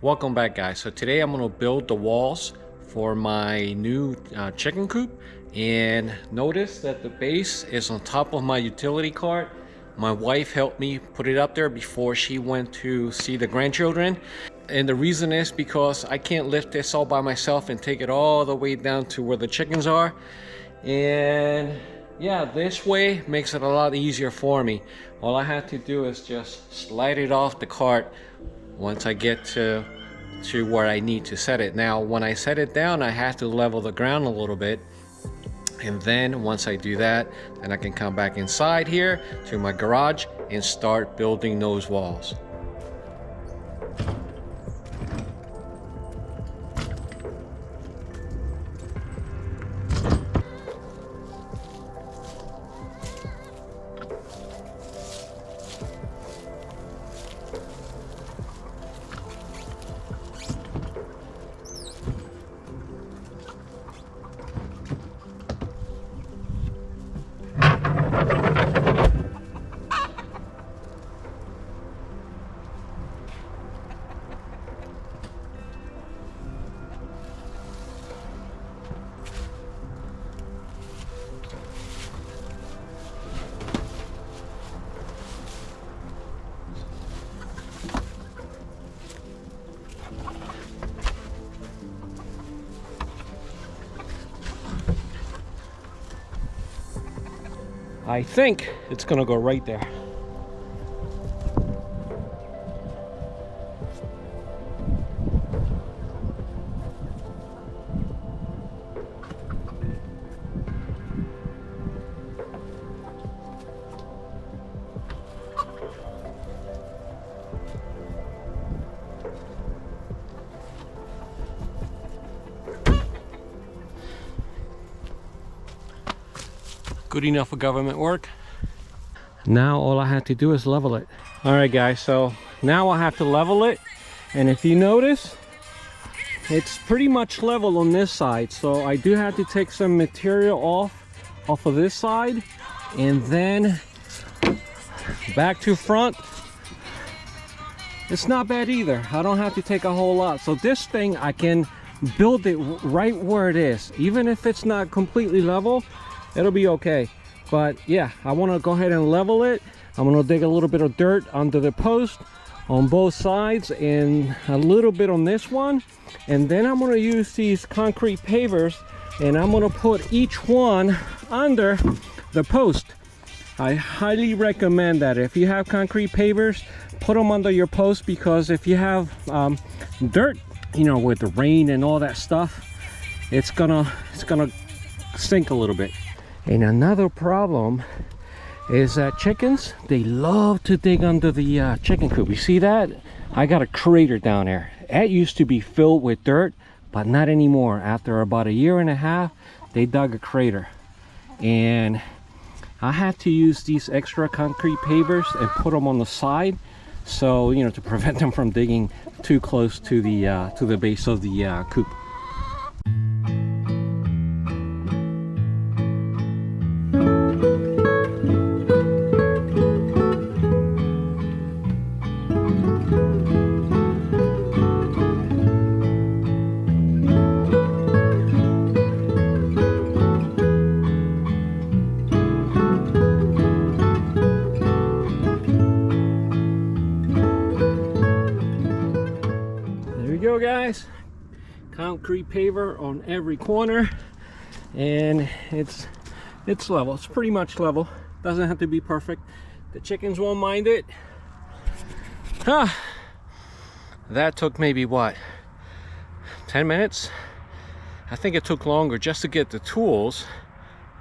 Welcome back, guys. So today I'm going to build the walls for my new chicken coop, and notice that the base is on top of my utility cart. My wife helped me put it up there before she went to see the grandchildren, and the reason is because I can't lift this all by myself and take it all the way down to where the chickens are. And yeah, this way makes it a lot easier for me. All I have to do is just slide it off the cart once I get to where I need to set it. Now when I set it down, I have to level the ground a little bit, and then once I do that, then I can come back inside here to my garage and start building those walls. I think it's gonna go right there. Good enough for government work. Now all I have to do is level it. All right, guys, so now I have to level it, and if you notice, it's pretty much level on this side. So I do have to take some material off of this side, and then back to front. It's not bad either. I don't have to take a whole lot. So this thing, I can build it right where it is. Even if it's not completely level, it'll be okay. But yeah, I want to go ahead and level it. I'm going to dig a little bit of dirt under the post on both sides and a little bit on this one, and then I'm going to use these concrete pavers and I'm going to put each one under the post. I highly recommend that if you have concrete pavers, put them under your post, because if you have dirt, you know, with the rain and all that stuff, it's gonna sink a little bit. And another problem is that chickens, they love to dig under the chicken coop. You see that? I got a crater down there. That used to be filled with dirt, but not anymore. After about 1.5 years, they dug a crater. And I had to use these extra concrete pavers and put them on the side, so, you know, to prevent them from digging too close to the base of the coop. Guys, concrete paver on every corner, and it's level. It's pretty much level. Doesn't have to be perfect. The chickens won't mind it. That took maybe what, 10 minutes? I think it took longer just to get the tools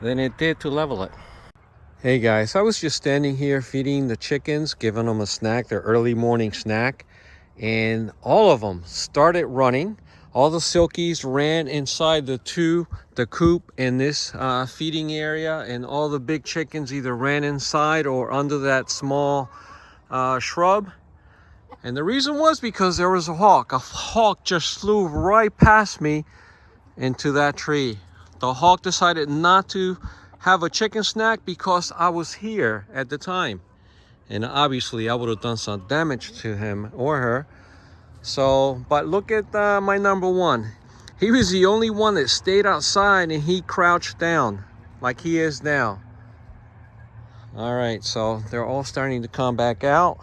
than it did to level it. Hey guys, I was just standing here feeding the chickens, giving them a snack, their early morning snack, and all of them started running. All the Silkies ran inside the coop in this feeding area, and all the big chickens either ran inside or under that small shrub. And the reason was because there was a hawk. A hawk just flew right past me into that tree. The hawk decided not to have a chicken snack because I was here at the time. And obviously I would have done some damage to him or her. So, but look at my number one. He was the only one that stayed outside and he crouched down like he is now. All right, so they're all starting to come back out.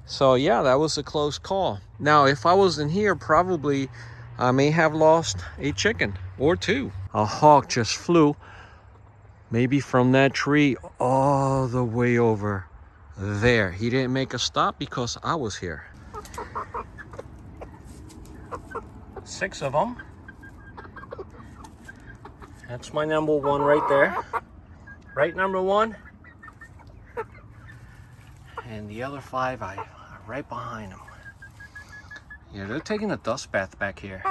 So yeah, that was a close call. Now, if I was in here, probably I may have lost a chicken or two. A hawk just flew, maybe from that tree all the way over there. He didn't make a stop because I was here. 6 of them. That's my number one right there. Right, number one. And the other 5 are right behind them. Yeah, they're taking a dust bath back here.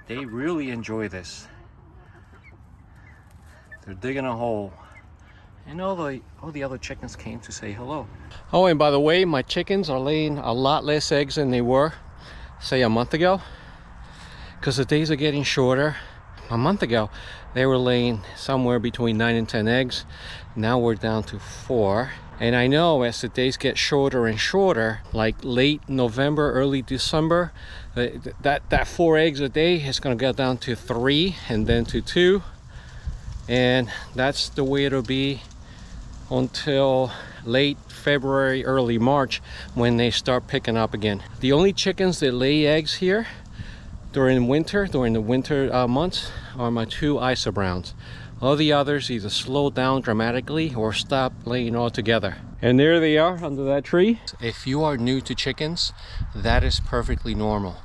They really enjoy this. They're digging a hole. And all the other chickens came to say hello. Oh, and by the way, my chickens are laying a lot less eggs than they were, say, a month ago. Because the days are getting shorter. A month ago, they were laying somewhere between 9 and 10 eggs. Now we're down to 4. And I know as the days get shorter and shorter, like late November, early December, that 4 eggs a day is going to go down to 3 and then to 2. And that's the way it'll be until late February, early March, when they start picking up again. The only chickens that lay eggs here during the winter months, are my 2 Isa Browns. All the others either slow down dramatically or stop laying altogether. And there they are under that tree. If you are new to chickens, that is perfectly normal.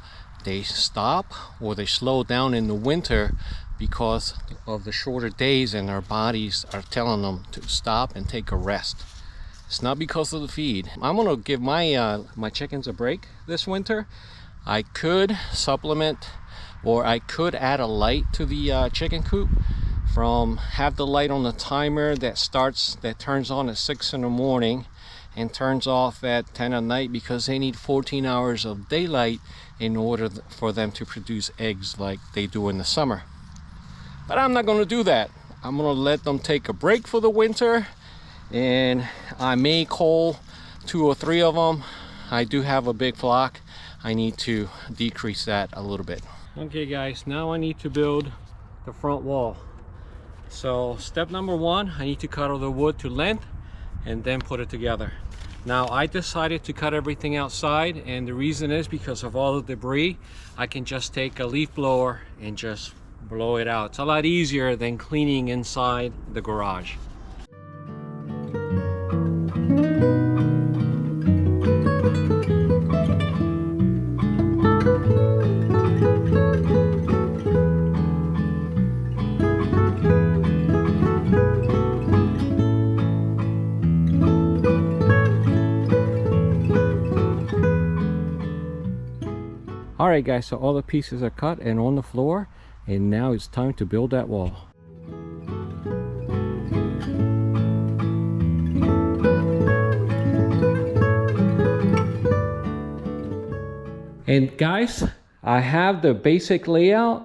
They stop or they slow down in the winter because of the shorter days, and their bodies are telling them to stop and take a rest. It's not because of the feed. I'm gonna give my chickens a break this winter. I could supplement, or I could add a light to the chicken coop. Have the light on the timer that turns on at 6 in the morning and turns off at 10 at night, because they need 14 hours of daylight in order for them to produce eggs like they do in the summer. But I'm not going to do that. I'm going to let them take a break for the winter, and I may cull 2 or 3 of them. I do have a big flock. I need to decrease that a little bit. Okay guys, now I need to build the front wall. So step number 1, I need to cut all the wood to length and then put it together. Now I decided to cut everything outside, and the reason is because of all the debris. I can just take a leaf blower and just blow it out. It's a lot easier than cleaning inside the garage. Alright guys, so all the pieces are cut and on the floor, and now it's time to build that wall. And guys, I have the basic layout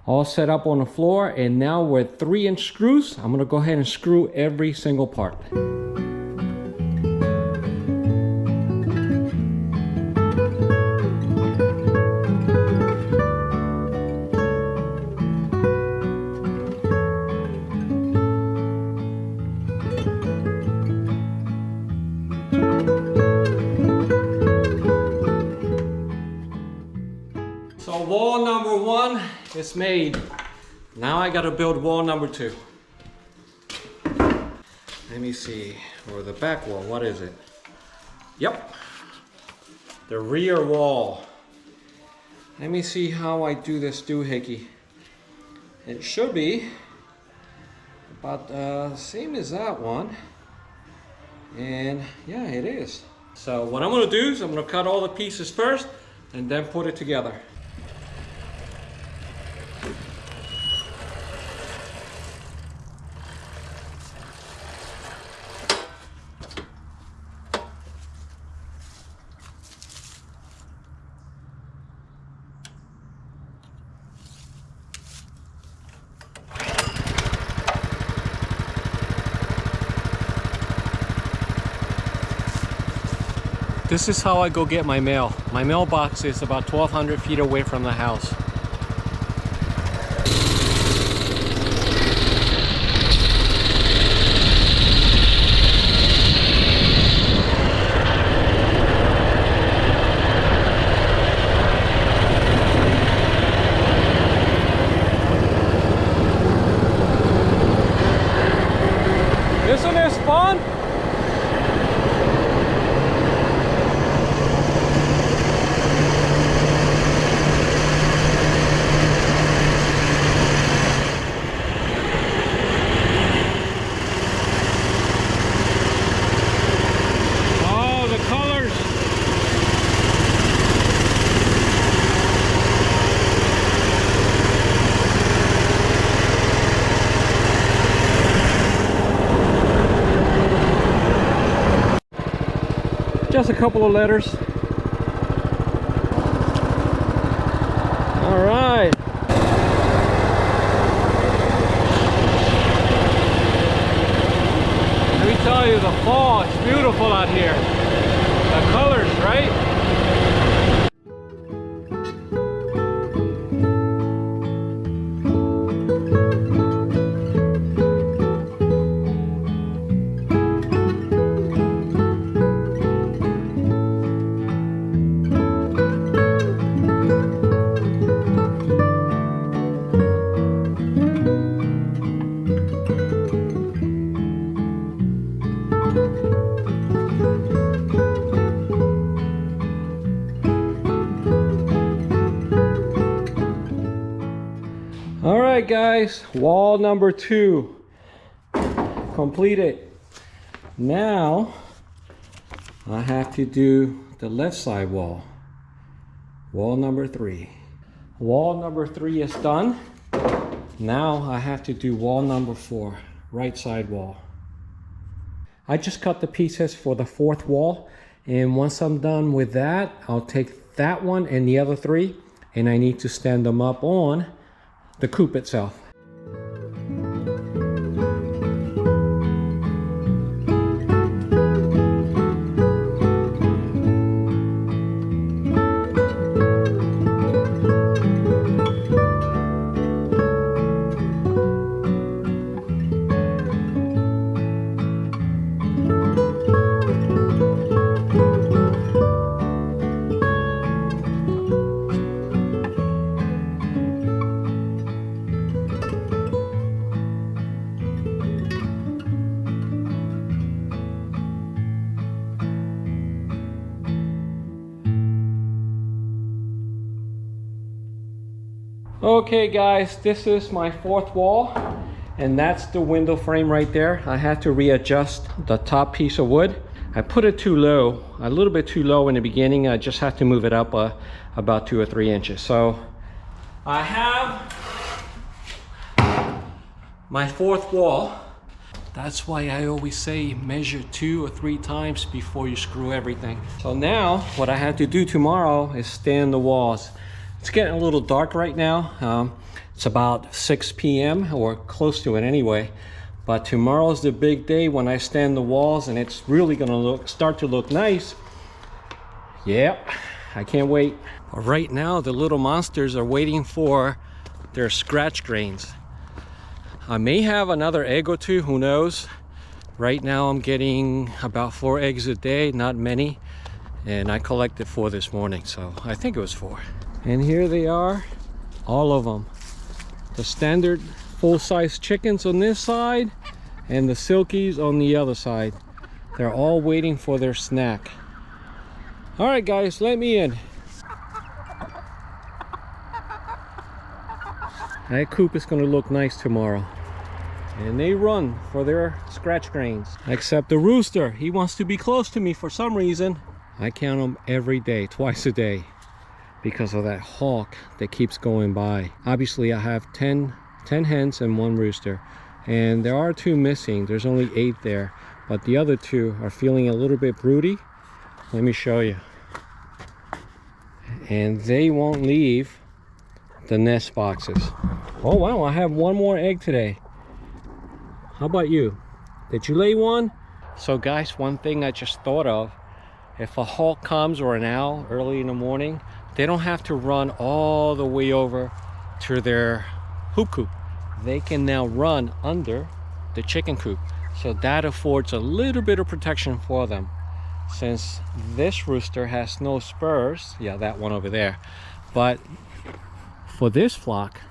all set up on the floor, and now with 3-inch screws, I'm gonna go ahead and screw every single part. So wall number 1 is made. Now I gotta build wall number 2. Let me see, or the back wall, what is it? Yep, the rear wall. Let me see how I do this doohickey. It should be about same as that one. And yeah, it is. So what I'm gonna do is I'm gonna cut all the pieces first and then put it together. This is how I go get my mail. My mailbox is about 1,200 feet away from the house. Isn't this fun? Oh, the colors. Just a couple of letters. All right. Let me tell you, the fall, it's beautiful out here. The colors, right? All right, guys, wall number 2 completed. Now I have to do the left side wall. Wall number 3. Wall number 3 is done. Now I have to do wall number 4, right side wall. I just cut the pieces for the 4th wall, and once I'm done with that, I'll take that one and the other 3, and I need to stand them up on the coop itself. Okay guys, this is my 4th wall, and that's the window frame right there. I had to readjust the top piece of wood. I put it too low, a little bit too low in the beginning. I just have to move it up about 2 or 3 inches. So I have my 4th wall. That's why I always say measure 2 or 3 times before you screw everything. So now what I have to do tomorrow is stand the walls. It's getting a little dark right now. It's about 6 p.m. or close to it anyway. But tomorrow's the big day when I stand the walls, and it's really gonna start to look nice. Yep, I can't wait. But right now, the little monsters are waiting for their scratch grains. I may have another egg or 2, who knows? Right now I'm getting about 4 eggs a day, not many. And I collected 4 this morning, so I think it was 4. And here they are, all of them. The standard full-size chickens on this side and the Silkies on the other side. They're all waiting for their snack. All right guys, let me in. That coop is gonna look nice tomorrow. And they run for their scratch grains. Except the rooster, he wants to be close to me for some reason. I count them every day, twice a day, because of that hawk that keeps going by. Obviously I have 10 hens and 1 rooster, and there are 2 missing. There's only 8 there, but the other 2 are feeling a little bit broody. Let me show you. And they won't leave the nest boxes. Oh wow, I have 1 more egg today. How about you? Did you lay one? So guys, one thing I just thought of, if a hawk comes or an owl early in the morning, they don't have to run all the way over to their hoop coop. They can now run under the chicken coop. So that affords a little bit of protection for them. Since this rooster has no spurs, yeah, that one over there. But for this flock,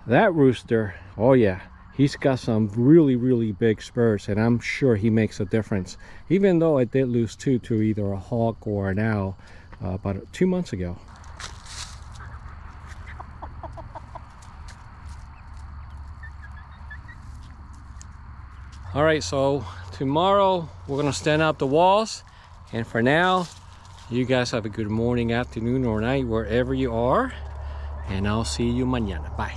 that rooster, oh yeah, he's got some really big spurs, and I'm sure he makes a difference. Even though I did lose two to either a hawk or an owl about 2 months ago. All right, so tomorrow we're gonna stand up the walls, and for now, you guys have a good morning, afternoon, or night, wherever you are, and I'll see you mañana. Bye.